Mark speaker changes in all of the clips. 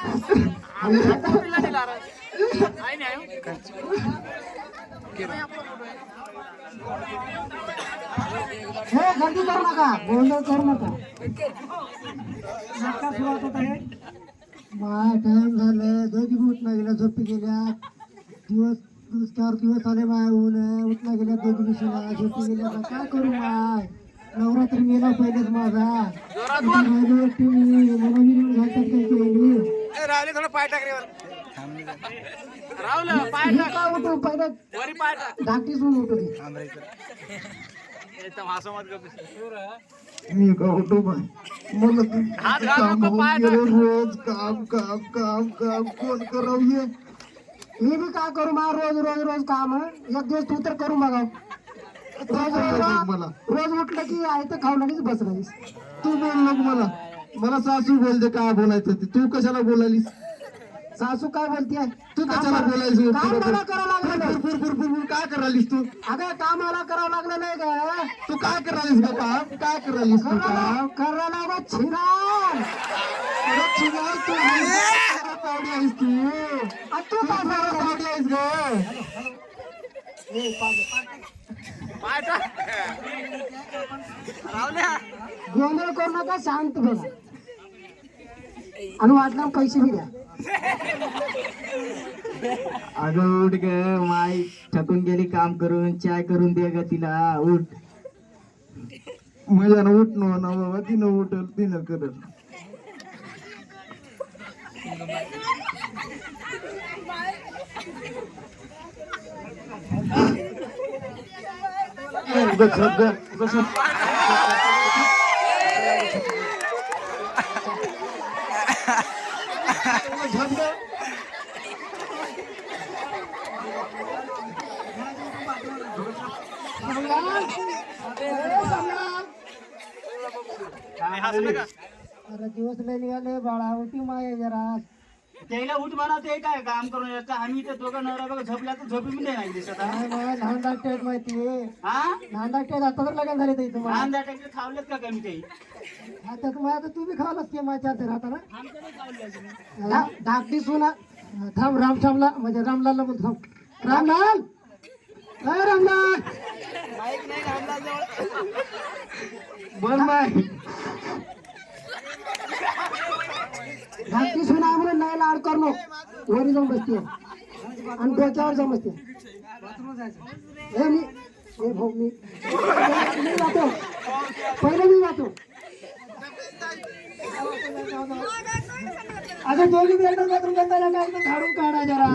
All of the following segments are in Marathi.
Speaker 1: हे गर्दी करू नका, गोंधळ करू नका. नाटक सुरुवात होत आहे. टाइम झाले, दोघी उठला गेल्या, झोपी गेल्या. दिवस 4 दिवस आले माय होऊन, उठला गेल्या दोघी दिवसाला, झोपी गेल्या. काय करू माय, नवरात्री मेला पहिलेच माझा. एकटी मी मला विरून घालतात काय केली.
Speaker 2: रावले थोडं पाय टाक रे वर. रावलं पाय टाक.
Speaker 1: काय उठू पहिलं
Speaker 2: वरी पाय टाक.
Speaker 1: धाकटी सून उठू दे.
Speaker 2: एकदम हसो मत गप.
Speaker 1: मी का उठू बाय, मला
Speaker 2: हात घाल
Speaker 1: काम
Speaker 2: नको, पाय
Speaker 1: होऊन
Speaker 2: टाक.
Speaker 1: गेलं. रोज काम काम काम काम कोण करावं हे. मी बी काय करू मा, रोज रोज रोज काम. एक दिवस तू तर करू बघा. रोज उठलं की आहे तर खाऊ लागलीच बस राहीस.
Speaker 3: तू बोल नको मला सासू बोलते काय बोलायचं ते. तू कशाला बोलालीस?
Speaker 1: सासू काय बोलतीये,
Speaker 3: तू कशाला बोलायचं?
Speaker 1: काम मला करावं लागलं.
Speaker 3: फुर काय करालीस तू?
Speaker 1: अगं काम मला करावं लागलं नाही का.
Speaker 3: तू काय करालीस का काम? काय करालीस तू काम?
Speaker 1: करायला लागत छिराम.
Speaker 3: तू सावडी आहेस तू.
Speaker 1: तू काय करायला
Speaker 3: सावडी आहेस ग.
Speaker 2: पाय टाक. रावल्या
Speaker 1: गोंधळ करू नका, शांत बघा. आणि वाटलं पैसे बी द्या.
Speaker 3: अगं उठ ग माय, थकून गेली काम करून. चाय करून दे ग तिला. उठ. मजा उठ ना बाबा, तिनं उठल तिनं करल.
Speaker 1: अरे दिवस लय निघाले बाळा, उठी माय जरा.
Speaker 4: त्याला उठ म्हणा, ते काय काम करून येतात. आम्ही ते दोघं नवरा बघा झोपल्या तर झोपी पण नाही दिसत.
Speaker 1: काय माय लहान डाक्टर माहितीये.
Speaker 4: हा
Speaker 1: लहान डाक्टर आता तर लगन झाले ते तुम्हाला.
Speaker 4: लहान दाटे खावलेत का कमी काही?
Speaker 1: आता तुम्हाला तू बी खावलास की माझ्या हातात राहता ना.
Speaker 4: आमच्या नाही खावले.
Speaker 1: धाकटी सुना. थांब रामश्यामला म्हणजे रामलालला बोल. थांब रामलाल. अय रामलाल बोल माय. धाकटी सुना म्हणून नाही लाड करू. वरी जाऊन बसते आणि डोक्यावर जाऊन बसते. हे भाऊ मी जातो, पहिले मी जातो. अगं दोघी बी एकदम बाथरूम बंदायला काय एकदम झाडून काढा जरा.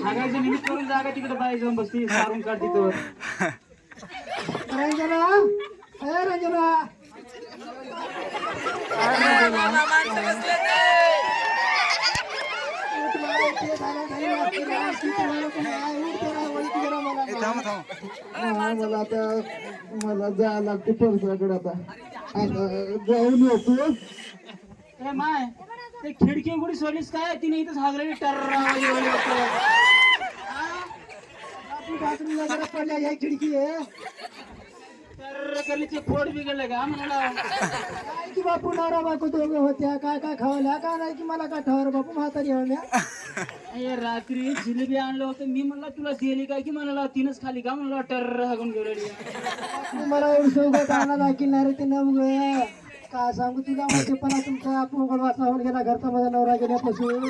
Speaker 4: हागायचं निमित्त करून जागा तिकडे बाई जाऊन बसती, सारून काढ तिथं.
Speaker 1: रंजना, ए रंजना.
Speaker 3: मला आता मला जायला लागते परसाकडे. आता जाऊन येतो.
Speaker 4: ए माय, ते खिडकी उघडी सोडलीस काय? तिने इथंच हागलेली
Speaker 1: बाथरूमला जरा पडल्या या खिडकी आहे.
Speaker 4: करलीचे पोट बिघडलं का मला?
Speaker 1: काय की बापू नवरा बायको दोघं होत्या. काय काय खावल्या का नाही की मला काय ठवर बापू म्हातारी होण्या.
Speaker 4: रात्री जिलेबी आणलं होतं मी, म्हणला तुला दिली काय की म्हणाला तिनच खाली का म्हणला टर हागून गेलेली.
Speaker 1: मला एवढं सौगत आणा दाखिल रे ते नवग. काय सांगू तुला म्हणजे पण तुमचा आपण वाचला होऊन गेला घरचा माझा नवरा गेल्यापासून.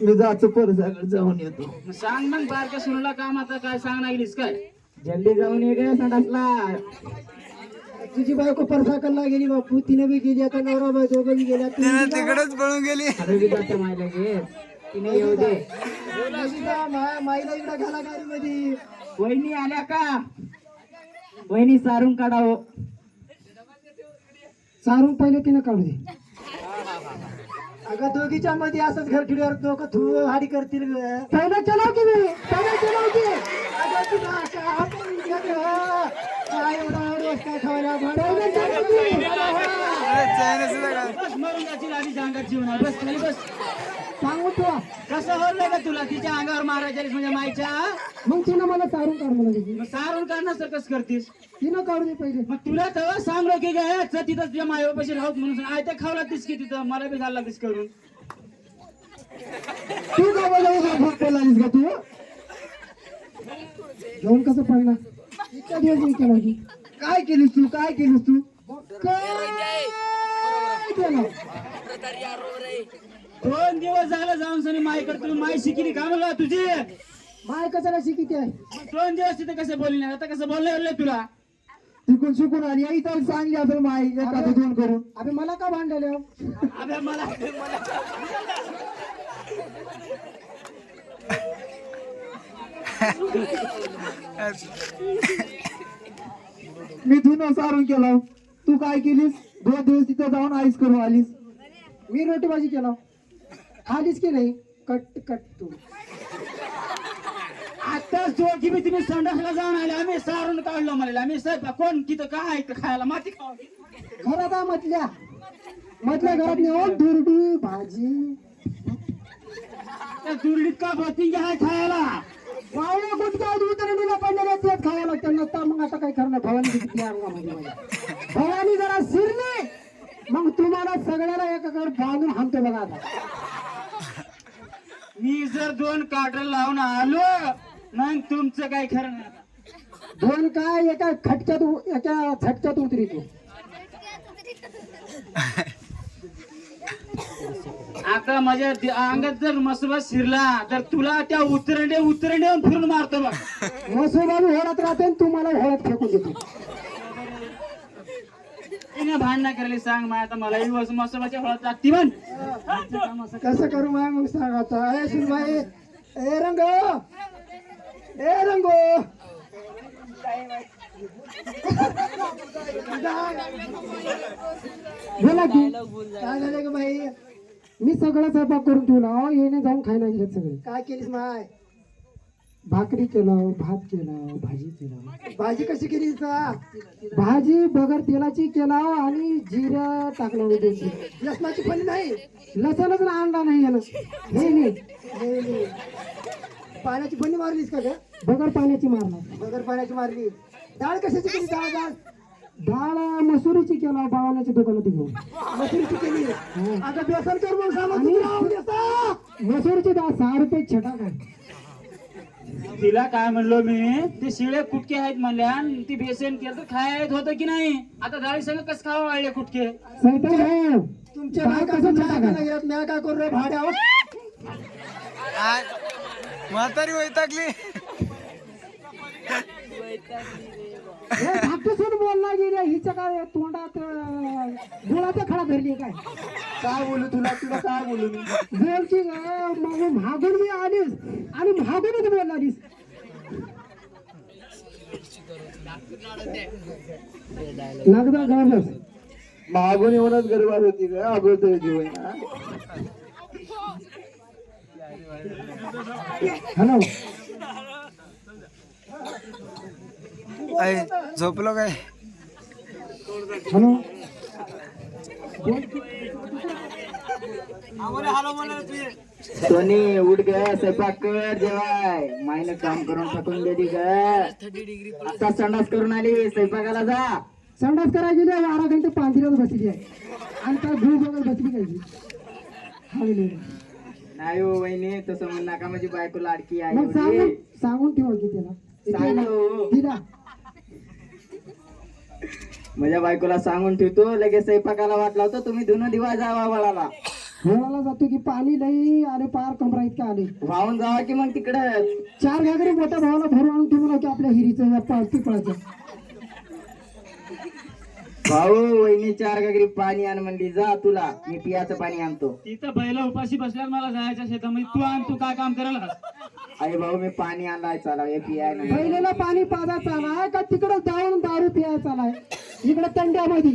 Speaker 3: मी जातो परसाकडे जाऊन येतो.
Speaker 4: सांग मग बारक्या सुनला काम आता काय सांग लागलीस काय?
Speaker 3: जल्दी जाऊन ये गे संडासला.
Speaker 1: तुझी बायको परसाकडला गेली बापू, तिने बी गेली. आता नवरा बाय दोघं बी गेल्या.
Speaker 2: तिकडेच पळून गेली.
Speaker 3: मायला गे तिने येऊ दे.
Speaker 1: माईला इकडे घाला गाडी मध्ये.
Speaker 3: वहिनी आल्या का? वहिनी सारून काढावं.
Speaker 1: सारून पहिले तिने काढू दे. अगं दोघीच्या मध्ये असंच घर ठिड्यावर दोघं थू हाडी करतील. पहिलं चलाव की मी, पहिलं चलाव की. अगं तुला काय एवढा रोज काय खायला
Speaker 4: बस मरून जातील आधी सांगायची म्हणा. बस खाली बस.
Speaker 1: सांगू तुला
Speaker 4: कसं होईल का तुला तिच्या अंगावर मारायच्या म्हणजे मायच्या
Speaker 1: मग तिनं मला सारून काढ मला तिची.
Speaker 4: मग सारून काढणार सर कसं करतीस
Speaker 1: तिनं काढू दे पहिले.
Speaker 4: मग तुला तेव्हा सांगलो की काय तिथं तुझ्या मायबापाशी राहत म्हणून आयत्या खावला तीस की तिथं मला बी घालला तीस करून
Speaker 1: तू का बोलावं भूक पेलालीस का तू घेऊन कसं पडणार इतका दिवस मी केला की काय केलीस तू काय केलीस तू काय केलं
Speaker 4: 2 दिवस झालं जाऊन सनी मायकडे तुम्ही माय शिकली का म्हणला तुझी
Speaker 1: माय कशाला शिकिते आहे
Speaker 4: 2 दिवस तिथे कसं बोलली नाही आता कसं बोलले तुला
Speaker 1: तिकून शिकून आली आई तर चांगली असेल माई एखादं दोन करून अबे मला का भांडले हो?
Speaker 4: अबे मला
Speaker 1: मी धुणं सारून केलं तू काय केलीस 2 दिवस तिथं जाऊन आईस करून आलीस मी रोटी भाजी केला खालीस की नाही कट कट तू
Speaker 4: आता दोघी बी तुम्ही संडासला जाऊन आले आम्ही सारून काढलो मला आम्ही साहेब कोण तिथं काय आहे इथं खायला माती खावा
Speaker 1: घरात आहे मधल्या घरात नेऊन दुरडी भाजी
Speaker 4: त्या दुर्डीत का बॉटिंग आहे खायला
Speaker 1: वावळे गुटका उतरणीला पडलेले तेच खावं लागतं नसता मग आता काय करणार भवानी किती अंगामध्ये माझ्या. भवानी जरा शिरली मग तुम्हाला सगळ्याला एकाकडे बांधून हाणतो बघा आता
Speaker 4: मी जर 2 काटर लावून आलो मग तुमचं काय खरं नाही आता.
Speaker 1: 2 काय एका झटक्यात उतरी तू
Speaker 4: आता माझ्या अंगात जर मसोबा शिरला तर तुला त्या उतरंडे फिरून मारतो बघ
Speaker 1: मसोबाबी होळात राहते आणि तुम्हाला होळात फेकून देतो
Speaker 4: तिने भांडणं करायला सांग मा आता मलाही मसोबाच्या फळात लागती म्हण
Speaker 1: कसं करू माय मग सांग आता ए सुनबाई ए रंगो बोला की काय झालं का बाई मी सगळं स्वयंपाक करून ठेवला येणे जाऊन खायला घेत सगळे काय केलीस माय भाकरी केलं भात केलं भाजी केलं भाजी कशी केली भाजी बगर तेलाची केला आणि जिरं टाकलं लसणाची फणी नाही लसणच आणला नाही यानं नाही पाण्याची फणी मारलीस का ग बगर पाण्याची मारणार बगर पाण्याची मारली डाळ कशाची केली डाळ डाळ मसुरीची केला बावाण्याच्या दुकानात घेऊन मसुरीची केली आता बेसन कर मग मसुरीची डाळ 6 रुपये छटा काय
Speaker 4: तिला काय म्हणलो मी ते शिळे कुटके आहेत म्हणल्या ती बेसन केलं तर खायला होतं की नाही आता डाळी संग कसं खावं वाळले कुटके
Speaker 1: तुमच्या काय करू रे भाड्या
Speaker 2: म्हातारी वैतागली
Speaker 1: बोलला गेल्या हिच्या काय तोंडात गुळाचा खडा धरली काय बोलू तुला काय बोलू बोल की मागून मी आलीस आणि मागूनच बोललालीस लागदा गाणंच मागून येऊनच गरबार होती ग अगोदर जीवन हॅलो
Speaker 2: झोपलो काय
Speaker 1: हॅलो
Speaker 3: सोनी उठ ग स्वयंपाक कर जेवाय माईनं काम करून थकून गेली ग आता संडास करून आली स्वयंपाकाला जा
Speaker 1: संडास करायला गेली 12 घंटे पांढरीवर बसली आहे आणि काय भूल बघत बसली काय
Speaker 3: नाही हो वहिनी तसं म्हणू नका माझी बायको लाडकी आहे
Speaker 1: मग सांगून ठेवा की त्याला तिला
Speaker 3: माझ्या बायकोला सांगून ठेवतो लगेच स्वयंपाकाला वाट लावतो तुम्ही धुणं दिवा जावा वळाला
Speaker 1: होळाला जातो की पाणी लई आले पार कमरा इतका आले
Speaker 3: वाहून जावा की मग तिकडं
Speaker 1: 4 घागरी मोठ्या भावाला भरून आणून ठेवून की आपल्या हिरीचं पिपळाचं
Speaker 3: भाऊ वहिनी 4 गागरी पाणी आण म्हणली जा तुला मी पियाचं पाणी आणतो
Speaker 4: तिथं बैला उपाशी बसल्यावर मला जायच्या शेतामध्ये तू आण तू काय काम करायला
Speaker 3: अरे भाऊ मी पाणी आणलाय चला हे पियाय नाही
Speaker 1: पहिलेला पाणी पाजा चालाय का तिकडं जाऊन दारू पिया चालाय इकडे तंड्यामध्ये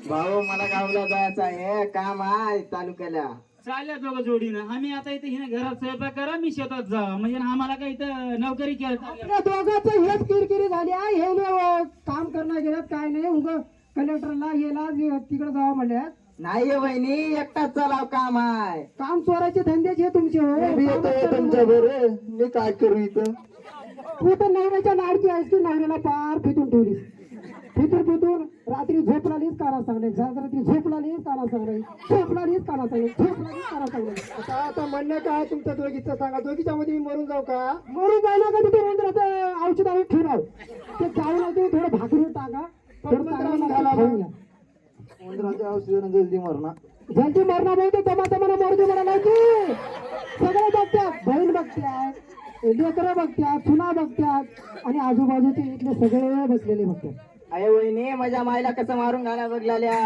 Speaker 3: भाऊ मला गावला जायचं आहे काम आहे तालुक्याला
Speaker 4: चालल्या दोघं जोडीनं आम्ही आता इथे हिने घरात स्वयंपाक करा मी शेतात जा म्हणजे आम्हाला काही इथं नोकरी केलं
Speaker 1: आपल्या दोघांचं हेच किरकिरी झाली आहे हे काम करणार गेल्यात काय नाही उग कलेक्टरला गेला तिकडे जावं म्हणल्यात
Speaker 3: नाही वहिनी एकटाच चलाव काम आहे.
Speaker 1: काम चोराचे धंद्याचे तुमचे
Speaker 3: तुमच्या बरं मी काय करू इथं.
Speaker 1: तू तर नवऱ्याच्या लाडकी आहेस की नवऱ्याला पार फिटून ठेवलीस. फिटून रात्री झोप लागलीस काना सांगणे, रात्री झोप लागलीस काना सांगणे, झोप लागलीस काना सांगणे, झोप लागलीस काना सांगणे. आता म्हणणं काय तुमच्या दोघीचं सांगा. दोघीच्या मध्ये मी मरून जाऊ का? मरून जायला का तिथे मंदिरात औषध आणून ठेवणार ते जाऊन आले थोडं भाकरी टाका
Speaker 3: मंदिराच्या औषधानं जल्दी मरणा.
Speaker 1: जलदी मरणा नाही ते दमादमाला मरू म्हणाला की सगळे बघतात. बहीण बघतात, लेकरं बघतात, सुना बघतात आणि आजूबाजूचे इथले सगळे बसलेले बघतात.
Speaker 3: अरे वहिनी माझ्या माईला कसं मारून घाला बघलाल्या.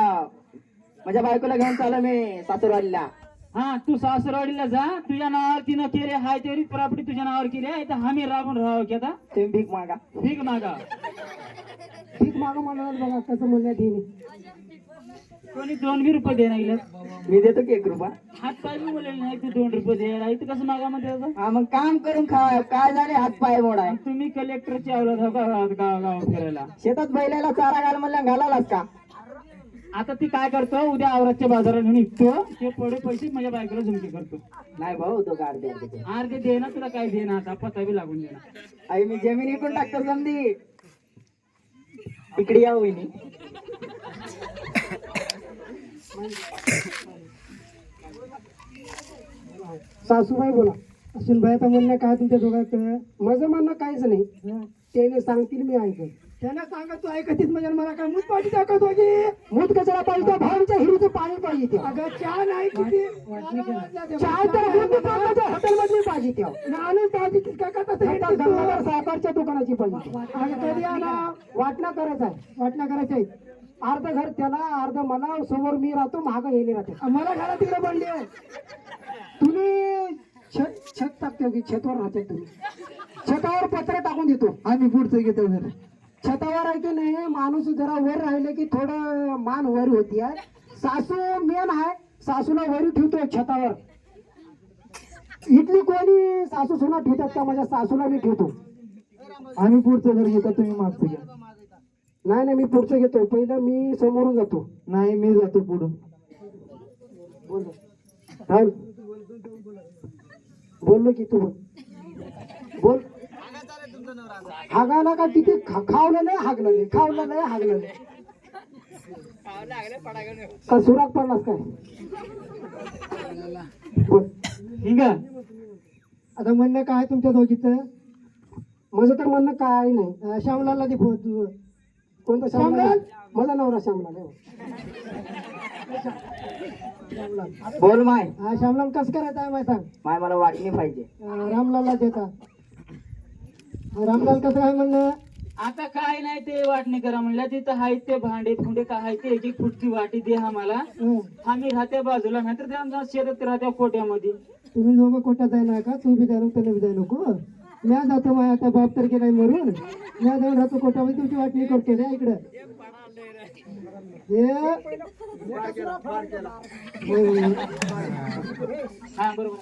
Speaker 3: माझ्या बायकोला घेऊन चालू मी सासूरवाडीला.
Speaker 4: हा तू सासरवाडीला जा, तुझ्या नावावर तिनं केले हाय तेवढी प्रॉपर्टी तुझ्या नावावर केली आहे. इथं आम्ही राबून राहावं की आता
Speaker 3: तुम्ही भीक मागा.
Speaker 4: ठीक मागा.
Speaker 1: ठीक मागं म्हणाल बघा कसं म्हणण्यात येईल.
Speaker 4: कोणी 2 रुपये दे नाही
Speaker 3: मी देतो की 1 रुपया.
Speaker 4: हात पाय बी बोलले नाही तू 2 रुपये द्यायला इथं कसं मागा म्हणते आता?
Speaker 3: हा मग काम करून खा. काय झाले हात पाय मोडाय.
Speaker 4: तुम्ही कलेक्टरची अवलाद हो का गावात फिरायला?
Speaker 3: शेतात बैलाला चारा घाल म्हणलं घालालाच का?
Speaker 4: आता ती काय करतो, उद्या औरतच्या बाजारात निघतो, ते पडे पैसे माझ्या बायकोला झुमकी करतो.
Speaker 3: नाही भाऊ तो गाड
Speaker 4: अर्धे दे ना, तुला काय दे ना, आता पत्ता बी लागून दे ना.
Speaker 3: आई मी जमीन विकून टाकतो समधी. इकडे या वहिनी.
Speaker 1: सासूबाई बोला. सुनबाईचं म्हणणं काय तुमच्या दोघांचं? माझं म्हणणं काहीच नाही. त्याने सांगतील मी ऐकत. त्यांना सांगा तू ऐकतीस म्हणजे मला काय मूत पाहिजे दाखवतो की मूत कशाला पाहिजे? भाऊच्या हिरीचं पाणी पाहिजे ते. अगं चहा नाही किती चहा तर हॉटेलमध्ये पाहिजे त्या आणून पाहिजे का का साखरच्या दुकानाची पाहिजे. अगं कधी आणा? वाटणा करायचा आहे. वाटणा करायचं आहे. अर्ध घर त्याला अर्ध मला. समोर मी राहतो, महाग येणे राहते. मला घरा तिकडे बनली आहे. तुम्ही छत टाकतो की छतवर राहते तुम्ही? छतावर पत्र टाकून देतो आम्ही पुढचं घेतो घर. छतावर आहे की नाही माणूस जरा वर राहिले की थोडं मान वर होती आहे. सासू मेन आहे, सासूला वरी ठेवतो छतावर. इथली कोणी सासू सुना ठेवतात का? माझ्या सासूला मी ठेवतो. आम्ही पुढचं घर घेतो, तुम्ही मागचं घ्या. नाही मी पुढचं घेतो. पहिलं मी समोरून जातो. नाही मी जातो पुढून. बोल बोललो की तू बोल. हागायला का किती खावलं नाही हागलं नाही, खावलं नाही हागलं नाही. का सुराग पडलास काय? बोल.
Speaker 4: ठीक आहे.
Speaker 1: आता म्हणणं काय तुमच्या दोघीचं? माझं तर म्हणणं काय नाही. श्यामलाला दे फोन. तू कोणता श्यामलाल? माझा नवरा श्यामलाल आहे.
Speaker 3: बोल माय.
Speaker 1: हा श्यामलाल कसं करायचं आहे माय सांग.
Speaker 3: माय मला वाटणी पाहिजे.
Speaker 1: रामलालला देता. रामलाल कसं काय म्हणणं?
Speaker 4: आता काय नाही ते वाटणी करा म्हणलं. तिथं हाय ते भांडे फुंडे काय हाय ते 1-1 फुटची वाटी दे आम्हाला. आम्ही राहत्या बाजूला, नाहीतर ते आमच्या शेतात राहत्या कोट्यामध्ये.
Speaker 1: तुम्ही दोघं कोट्यात जाय का? तू बी जाय नको, त्याला बी जाय नको. म्या जातो माझ्या आता बाप तर केलाय मरून. म्या जाऊन राहतो कोट्यामध्ये, तुमची वाटणी करतो रे इकडं.
Speaker 4: हा बरोबर.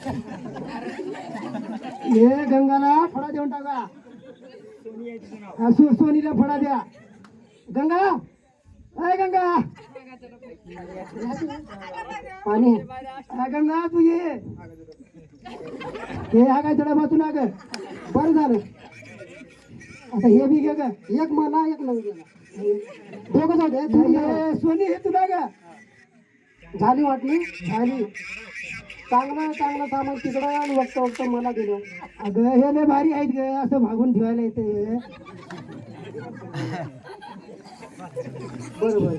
Speaker 1: हे गंगाला फळा देऊन टाका. सोनीला फळा द्या. गंगा अय गंगा पाणी. गंगा तू ये. हे हा काय चढा वाचू लाग. बरं झालं. आता हे बी घे ग. एक मला एक नऊ गेला. दोघं जाऊ दे. सोनी हे तुला ग झाली वाटली झाली. चांगलं सामान तिकडं आणि वक्त मला दिलं. अगं हे लय भारी आहेत ग. असं भागून ठेवायला येते. बरोबर.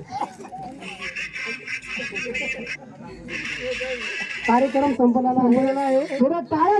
Speaker 1: कार्यक्रम संपला आहे. थोडं टाळ्या